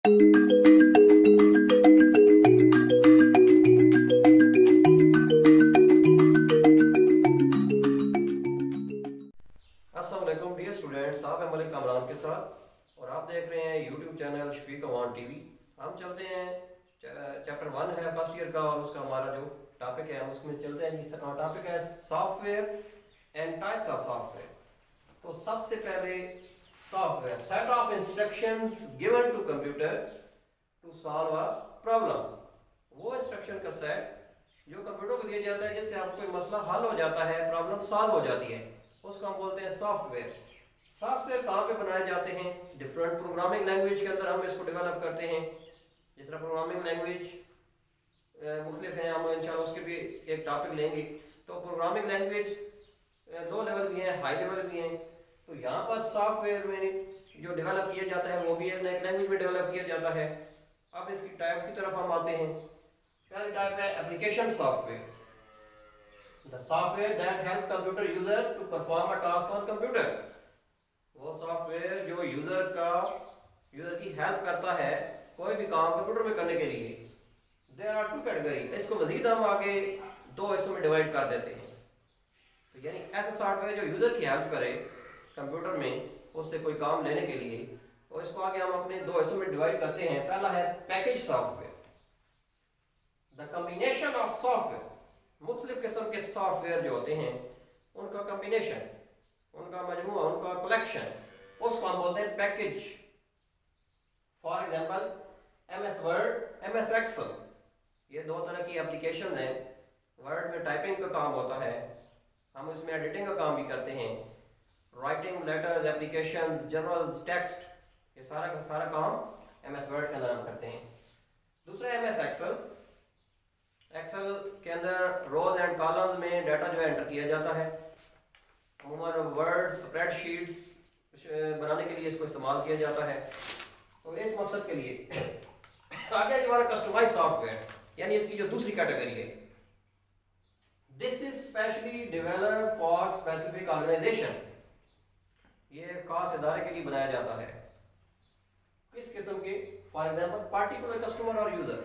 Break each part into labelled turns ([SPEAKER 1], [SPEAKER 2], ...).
[SPEAKER 1] अस्सलाम वालेकुम dear students, आप हैं मलिक कामरान के साथ और आप देख रहे हैं YouTube channel Shafiq Awan TV. हम चलते हैं चैप्टर 1 है फर्स्ट ईयर का और उसका हमारा जो टॉपिक है हम उसमें चलते हैं। जिसका टॉपिक है software and types of software. तो सबसे पहले software, set of instructions given to computer to solve a problem. वो इंस्ट्रक्शन का सेट जो कंप्यूटर को दिया जाता है जिससे आपको कोई मसला हल हो जाता है, प्रॉब्लम सॉल्व हो जाती है, उसको हम बोलते हैं सॉफ्टवेयर। सॉफ्टवेयर कहाँ पे बनाए जाते हैं? डिफरेंट प्रोग्रामिंग लैंग्वेज के अंदर हम इसको डेवलप करते हैं। जिस तरह प्रोग्रामिंग लैंग्वेज मुख्तलिफ हैं, हम इंशाल्लाह उसके भी एक टॉपिक लेंगे। तो प्रोग्रामिंग लैंग्वेज लो लेवल भी हैं, हाई लेवल भी हैं। तो यहाँ पर सॉफ्टवेयर में जो डेवलप किया जाता है वो भी एक लैंग्वेज में डेवलप किया जाता है। अब इसकी टाइप की तरफ हम आते हैं। पहली टाइप है application software. The software that help computer user to perform a task on computer। वो सॉफ्टवेयर जो यूजर की हेल्प करता है कोई भी काम कंप्यूटर में करने के लिए। There are two category। इसको मजीद हम आगे दो हिस्सों में डिवाइड कर देते हैं। तो यानी ऐसा सॉफ्टवेयर जो यूजर की हेल्प करे कंप्यूटर में उससे कोई काम लेने के लिए, और इसको आगे हम अपने दो हिस्सों में डिवाइड करते हैं। पहला है package software. The combination of software, मुख्तलिफ किस्म के सॉफ्टवेयर जो होते हैं उनका कॉम्बिनेशन, उनका मजमूआ, उनका कलेक्शन, उसको हम बोलते हैं package. For example MS word, MS excel, ये दो तरह की एप्लीकेशन हैं। वर्ड में टाइपिंग का काम होता है, हम इसमें एडिटिंग का काम भी करते हैं। Writing letters, applications, journals, text, ये सारा का सारा काम MS वर्ड के अंदर हम करते हैं। दूसरा MS एक्सेल। एक्सेल के अंदर रोज एंड कॉलम्स में डाटा जो है एंटर किया जाता है। अमूमन वर्ड स्प्रेडशीट्स बनाने के लिए इसको इस्तेमाल किया जाता है। तो इस मकसद के लिए आगे हमारा कस्टमाइज सॉफ्टवेयर, यानी इसकी जो दूसरी कैटेगरी है, this is specially developed for specific organisation. ये खास इदारे के लिए बनाया जाता है। किस किस्म के? फॉर एग्जांपल पार्टिकुलर कस्टमर और यूजर।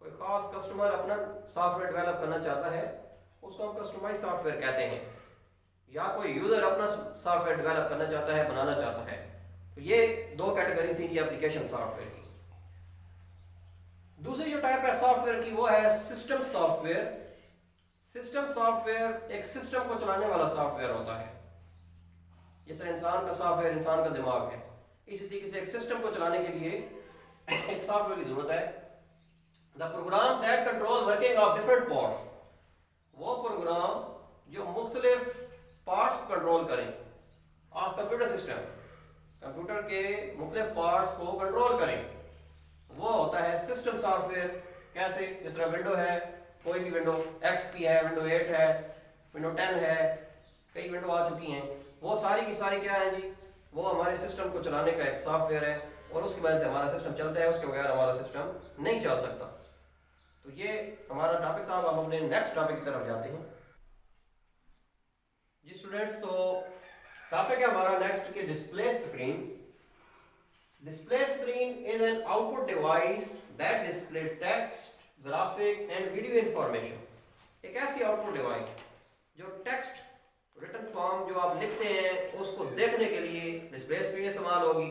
[SPEAKER 1] कोई खास कस्टमर अपना सॉफ्टवेयर डेवलप करना चाहता है, उसको हम कस्टमाइज सॉफ्टवेयर कहते हैं। या कोई यूजर अपना सॉफ्टवेयर डेवलप करना चाहता है, बनाना चाहता है। तो ये दो कैटेगरी थी एप्लीकेशन सॉफ्टवेयर की। दूसरी जो टाइप है सॉफ्टवेयर की वो है सिस्टम सॉफ्टवेयर। सिस्टम सॉफ्टवेयर एक सिस्टम को चलाने वाला सॉफ्टवेयर होता है। जिस तरह इंसान का सॉफ्टवेयर इंसान का दिमाग है, इसी तरीके से एक सिस्टम को चलाने के लिए एक सॉफ्टवेयर की जरूरत है। The program that control working of different parts, वो प्रोग्राम जो मुख्तलिफ पार्ट्स को कंट्रोल करें ऑफ कंप्यूटर सिस्टम, कंप्यूटर के मुख्तलिफ पार्ट्स को कंट्रोल करें, वो होता है सिस्टम सॉफ्टवेयर। कैसे? जिस तरह विंडो है, कोई भी विंडो XP है, विंडो 8 है, विंडो 10 है, कई विंडो आ चुकी हैं, वो सारी की सारी क्या है जी, वो हमारे सिस्टम को चलाने का एक सॉफ्टवेयर है और उसकी वजह से हमारा सिस्टम चलता है, उसके बगैर हमारा सिस्टम नहीं चल सकता। तो ये हमारा टॉपिक था। अब हम अपने नेक्स्ट टॉपिक की तरफ जाते हैं जी स्टूडेंट्स। तो टॉपिक है हमारा नेक्स्ट के display screen. Display screen is an output device that display text, graphic and video information. एक ऐसी आउटपुट डिवाइस जो टेक्स्ट रिटन फॉर्म जो आप लिखते हैं उसको देखने के लिए डिस्प्ले स्क्रीन इस्तेमाल होगी।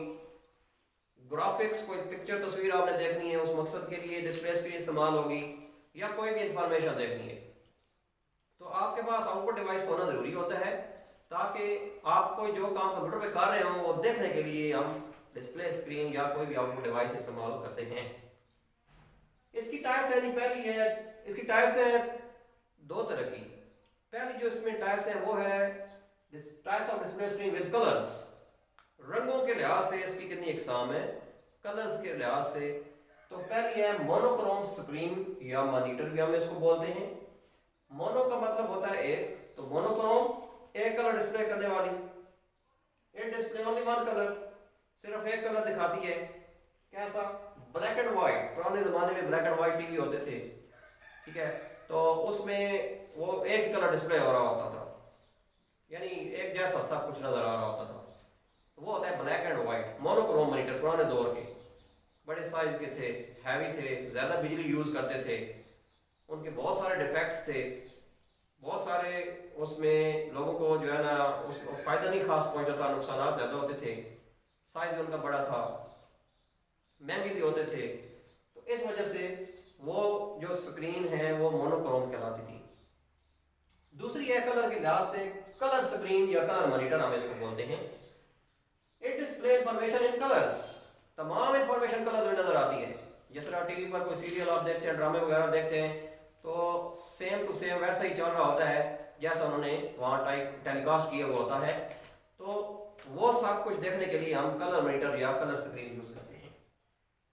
[SPEAKER 1] ग्राफिक्स, कोई पिक्चर तस्वीर आपने देखनी है, उस मकसद के लिए डिस्प्ले स्क्रीन इस्तेमाल होगी, या कोई भी इंफॉर्मेशन देखनी है। तो आपके पास आउटपुट डिवाइस होना जरूरी होता है ताकि आप कोई जो काम कंप्यूटर पे कर रहे हो वो देखने के लिए हम डिस्प्ले स्क्रीन या कोई भी आउटपुट डिवाइस इस्तेमाल करते हैं। इसकी टाइप्स है, पहली है, इसकी टाइप्स है दो तरह की। पहली जो इसमें टाइप्स है वो है types of display screen with colours. रंगों के लिहाज से इसकी कितनी इकसाम है, कलर्स के लिहाज से। तो पहली है मोनोक्रोम स्क्रीन या मॉनिटर भी हम इसको बोलते हैं। मोनो का मतलब होता है एक, तो मोनोक्रोम एक कलर डिस्प्ले करने वाली। It display only one colour, सिर्फ एक कलर दिखाती है। कैसा? Black and white. पुराने जमाने में ब्लैक एंड व्हाइट टीवी होते थे, ठीक है, तो उसमें वो एक कलर डिस्प्ले हो रहा होता था, यानी एक जैसा सब कुछ नजर आ रहा होता था। वो होता है black and white monochrome monitor पुराने दौर के। बड़े साइज के थे, हैवी थे, ज़्यादा बिजली यूज़ करते थे, उनके बहुत सारे डिफेक्ट्स थे, बहुत सारे उसमें लोगों को जो है ना उसको फ़ायदा नहीं खास पहुंचता था, नुकसान ज़्यादा होते थे, साइज भी उनका बड़ा था, महंगे भी होते थे। तो इस वजह से वो जो स्क्रीन है वो मोनोक्रोम कहलाती थी। दूसरी है कलर के लिहाज से कलर स्क्रीन या कलर मॉनिटर हम इसको बोलते हैं। It display information in colours, तमाम इंफॉर्मेशन कलर्स में नजर आती है। जिस तरह टीवी पर कोई सीरियल आप देखते हैं, ड्रामे वगैरह देखते हैं, तो सेम टू सेम वैसा ही चल रहा होता है जैसा उन्होंने वहाँ टाइप टेलीकास्ट किया हुआ होता है। तो वो सब कुछ देखने के लिए हम कलर मॉनिटर या कलर स्क्रीन यूज करते हैं।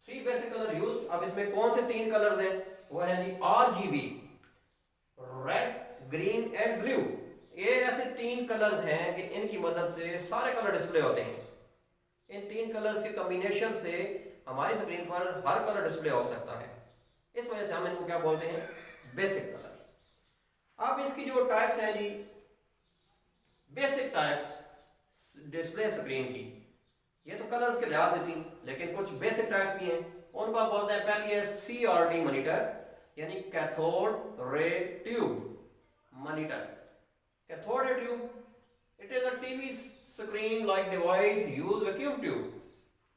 [SPEAKER 1] 3 बेसिक कलर यूज्ड। अब इसमें कौन से 3 कलर्स हैं? वो है जी RGB, red, green and blue. ये ऐसे 3 कलर्स हैं कि इनकी मदद से सारे कलर डिस्प्ले होते हैं। इन 3 कलर्स के कॉम्बिनेशन से हमारी स्क्रीन पर हर कलर डिस्प्ले हो सकता है। इस वजह से हम इनको क्या बोलते हैं? Basic colours. अब इसकी जो टाइप्स हैं जी, बेसिक टाइप्स डिस्प्ले स्क्रीन की, ये तो कलर्स के लिहाज से थी, लेकिन कुछ बेसिक टाइप्स भी हैं, उनको आप बोलते हैं। पहली है CRT मॉनिटर, यानी cathode ray tube monitor. Cathode ray tube, it is a TV screen like device use vacuum tube.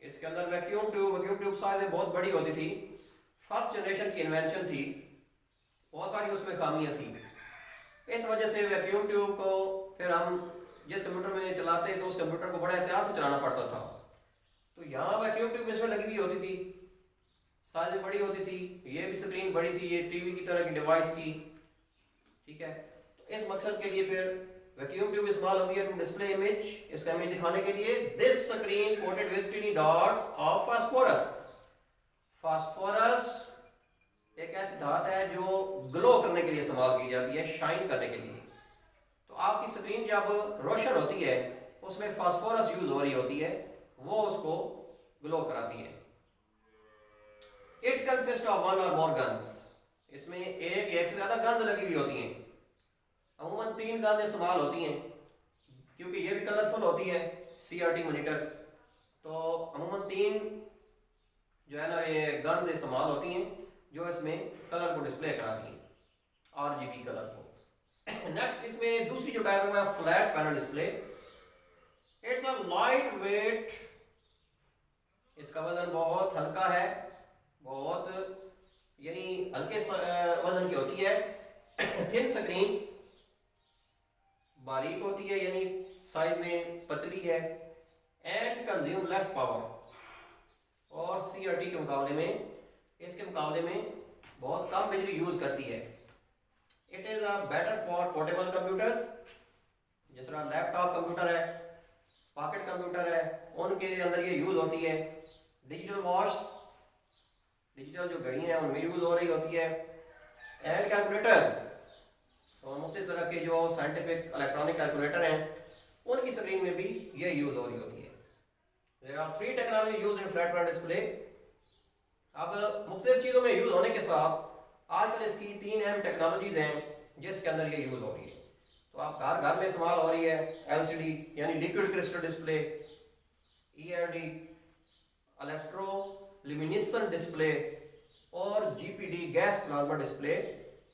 [SPEAKER 1] इसके अंदर वैक्यूम ट्यूब साइज में बहुत बड़ी होती थी, फर्स्ट जनरेशन की इन्वेंशन थी, बहुत सारी उसमें खामियां थी। इस वजह से वैक्यूम ट्यूब को फिर हम जिस कंप्यूटर में चलाते तो उस कंप्यूटर को बड़ा एहतियात से चलाना पड़ता था। तो यहाँ वैक्यूम ट्यूब इसमें लगी हुई होती थी, साइज बड़ी होती थी, ये भी स्क्रीन बड़ी थी, ये टीवी की तरह की डिवाइस थी, ठीक है। तो इस मकसद के लिए फिर वैक्यूम ट्यूब इस्तेमाल होती है टू डिस्प्ले इमेज, इसका इमेज दिखाने के लिए। This screen coated with टिनी dots of phosphorus. Phosphorus एक ऐसी धात है जो ग्लो करने के लिए इस्तेमाल की जाती है, शाइन करने के लिए। तो आपकी स्क्रीन जब रोशन होती है उसमें फास्फोरस यूज हो रही होती है, वो उसको ग्लो कराती है। इट कंसिस्ट ऑफ 1 और मोर गन्स। इसमें एक से ज्यादा गन्स लगी हुई होती हैं। अमूमन 3 गन्स इस्तेमाल होती हैं, क्योंकि ये भी कलरफुल होती है CRT मॉनिटर। तो अमूमन 3 जो है ना ये गन्स इस्तेमाल होती हैं जो इसमें कलर को डिस्प्ले कराती हैं, RGB कलर को। नेक्स्ट इसमें दूसरी जो टाइप है flat panel display. It's a light weight, इसका वजन बहुत हल्का है, बहुत यानी हल्के वजन की होती है। थिन स्क्रीन, बारीक होती है यानी साइज में पतली है, एंड कंज्यूम लेस पावर। और CRT के मुकाबले में, इसके मुकाबले में बहुत कम बिजली यूज करती है। It is a better for portable computers, जिस तरह लैपटॉप कंप्यूटर है, पॉकेट कंप्यूटर है, उनके अंदर ये यूज होती है। डिजिटल वॉच, डिजिटल जो घड़ियां हैं उनमें यूज हो रही होती है। एंड कैलकुलेटर्स, और मुख्तलिफ तरह के जो साइंटिफिक इलेक्ट्रॉनिक कैलकुलेटर हैं उनकी स्क्रीन में भी ये यूज हो रही होती है। There are 3 technology used in flat panel display. अब मुख्तलिफ चीज़ों में यूज होने के साथ आजकल इसकी 3 अहम टेक्नोलॉजीज हैं जिसके अंदर ये यूज हो रही है। तो आप घर घर में इस्तेमाल हो रही है LCD यानी liquid crystal display, ELD electroluminescent display, और GPD गैस प्लाज्मा डिस्प्ले।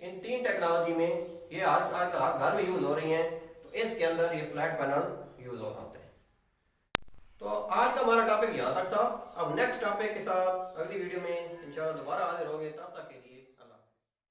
[SPEAKER 1] इन 3 टेक्नोलॉजी में ये आजकल हर घर में यूज हो रही हैं। तो इसके अंदर ये फ्लैट पैनल यूज हो रहा है। तो आज का हमारा टॉपिक यहाँ तक था। अब नेक्स्ट टॉपिक के साथ अगली वीडियो में इंशाल्लाह दोबारा हाजिर होंगे, तब तक के